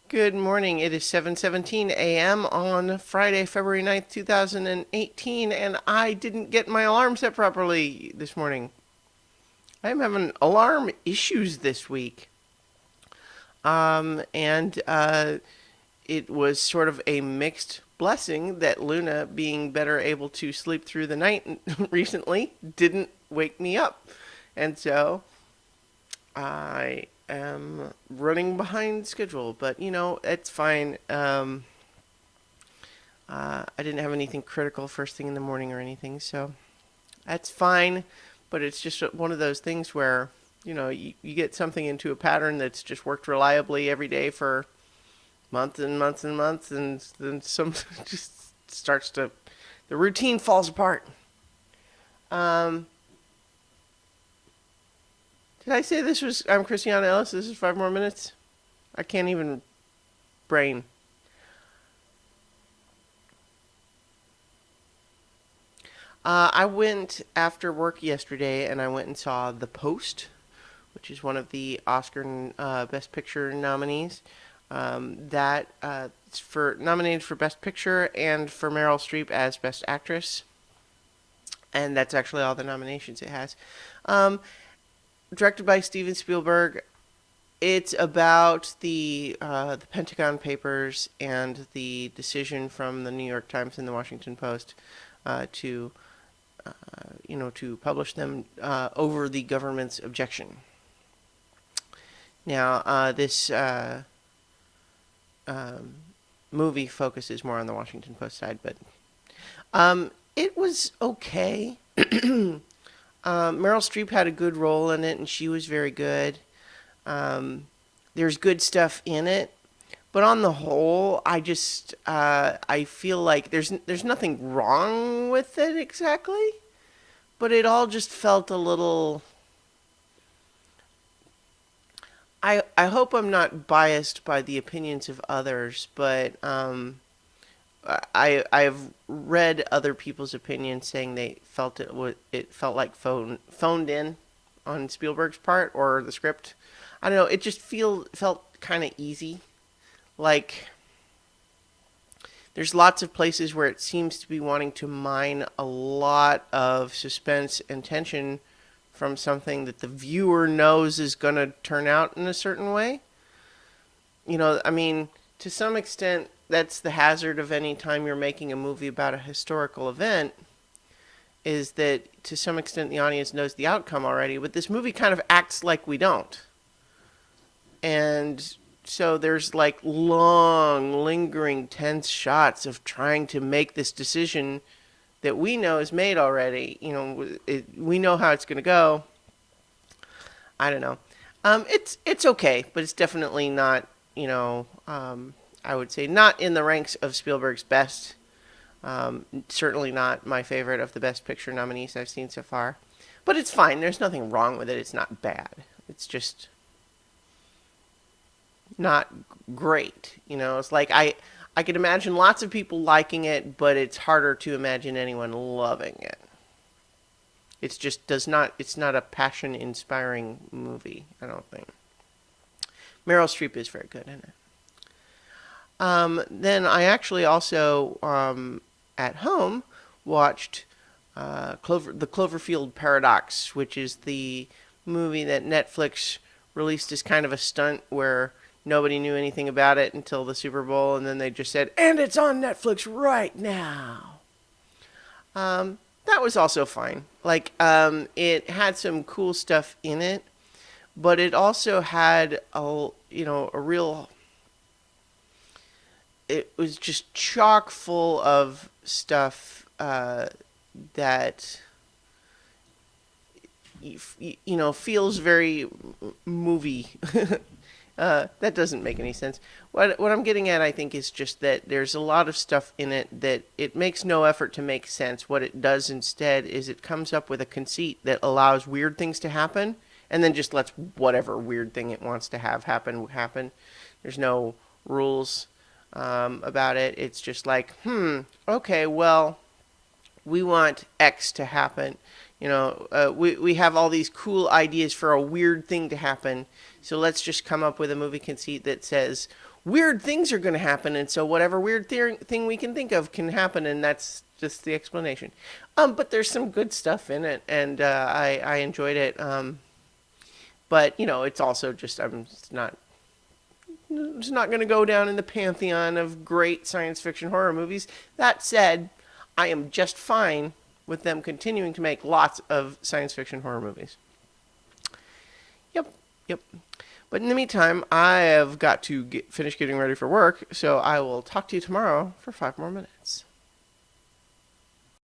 Good morning. It is 7:17 a.m. on Friday, February 9th, 2018, and I didn't get my alarm set properly this morning. I'm having alarm issues this week. And it was sort of a mixed blessing that Luna, being better able to sleep through the night recently, didn't wake me up. And so I am running behind schedule, but it's fine. I didn't have anything critical first thing in the morning or anything, so that's fine. But it's just one of those things where you get something into a pattern that's just worked reliably every day for months and months and months, and then some just starts to the routine falls apart. Um, did I say this was? I'm Christiana Ellis. This is 5 more minutes. I can't even brain. I went after work yesterday and I went and saw The Post, which is one of the Oscar Best Picture nominees. That it's for nominated for Best Picture and for Meryl Streep as Best Actress, and that's actually all the nominations it has. Um, Directed by Steven Spielberg. It's about the Pentagon Papers and the decision from the New York Times and the Washington Post to to publish them over the government's objection. Now, this um, movie focuses more on the Washington Post side, but it was okay. Meryl Streep had a good role in it, and she was very good. There's good stuff in it, but on the whole, I feel like there's nothing wrong with it exactly, but it all just felt a little. I hope I'm not biased by the opinions of others, but I've read other people's opinions saying they felt it felt like phoned in on Spielberg's part or the script. I don't know. It just felt kind of easy. Like there's lots of places where it seems to be wanting to mine a lot of suspense and tension from something that the viewer knows is going to turn out in a certain way. I mean, to some extent, that's the hazard of any time you're making a movie about a historical event, is that to some extent the audience knows the outcome already, but this movie kind of acts like we don't. And so there's like long, lingering, tense shots of trying to make this decision that we know is made already. We know how it's going to go. I don't know. It's okay, but it's definitely not. I would say not in the ranks of Spielberg's best. Certainly not my favorite of the Best Picture nominees I've seen so far. But it's fine. There's nothing wrong with it. It's not bad. It's just not great. It's like I could imagine lots of people liking it, but it's harder to imagine anyone loving it. It's just does not. It's not a passion inspiring movie. I don't think. Meryl Streep is very good in it. Then I actually also at home watched the Cloverfield Paradox, which is the movie that Netflix released as kind of a stunt where nobody knew anything about it until the Super Bowl, and then they just said, "And it's on Netflix right now." That was also fine. Like, it had some cool stuff in it, but it also had a real. It was just chock full of stuff that feels very movie. That doesn't make any sense. What I'm getting at, I think, is just that there's a lot of stuff in it that it makes no effort to make sense. What it does instead is it comes up with a conceit that allows weird things to happen, and then just lets whatever weird thing it wants to have happen. There's no rules about it. It's just like, okay, well, we want X to happen. We have all these cool ideas for a weird thing to happen. So let's just come up with a movie conceit that says weird things are going to happen, and so whatever weird thing we can think of can happen, and that's just the explanation. But there's some good stuff in it, and I enjoyed it. But it's also just I'm just not going to go down in the pantheon of great science fiction horror movies. That said, I am just fine with them continuing to make lots of science fiction horror movies. Yep, yep. But in the meantime, I have got to finish getting ready for work, so I will talk to you tomorrow for 5 more minutes.